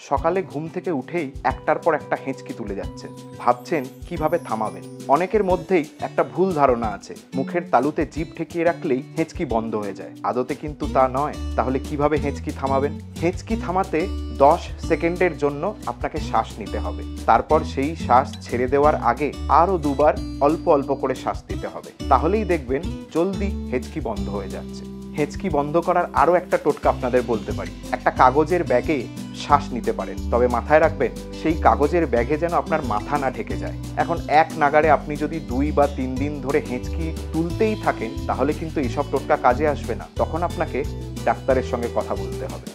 সকালে ঘুম থেকে উঠেই একটার পর একটা হেঁচকি তুলে যাচ্ছেন, ভাবছেন কিভাবে থামাবেন। অনেকের মধ্যেই একটা ভুল ধারণা আছে, মুখের তালুতে জিভ ঠেকিয়ে রাখলেই হেঁচকি বন্ধ হয়ে যায়। আদতে কিন্তু তা নয়। তাহলে কিভাবে হেঁচকি থামাবেন? হেঁচকি থামাতে 10 সেকেন্ডের জন্য আপনাকে শ্বাস নিতে হবে। তারপর সেই শ্বাস ছেড়ে দেওয়ার আগে আরও দুবার অল্প অল্প করে শ্বাস দিতে হবে। তাহলেই দেখবেন জলদি হেঁচকি বন্ধ হয়ে যাচ্ছে। হেঁচকি বন্ধ করার আরও একটা টোটকা আপনাদের বলতে পারি। একটা কাগজের ব্যাগে শ্বাস নিতে পারেন, তবে মাথায় রাখবেন সেই কাগজের ব্যাগে যেন আপনার মাথা না ঢেকে যায়। এখন এক নাগাড়ে আপনি যদি 2 বা 3 দিন ধরে হেঁচকি তুলতেই থাকেন, তাহলে কিন্তু এইসব টোটকা কাজে আসবে না। তখন আপনাকে ডাক্তারের সঙ্গে কথা বলতে হবে।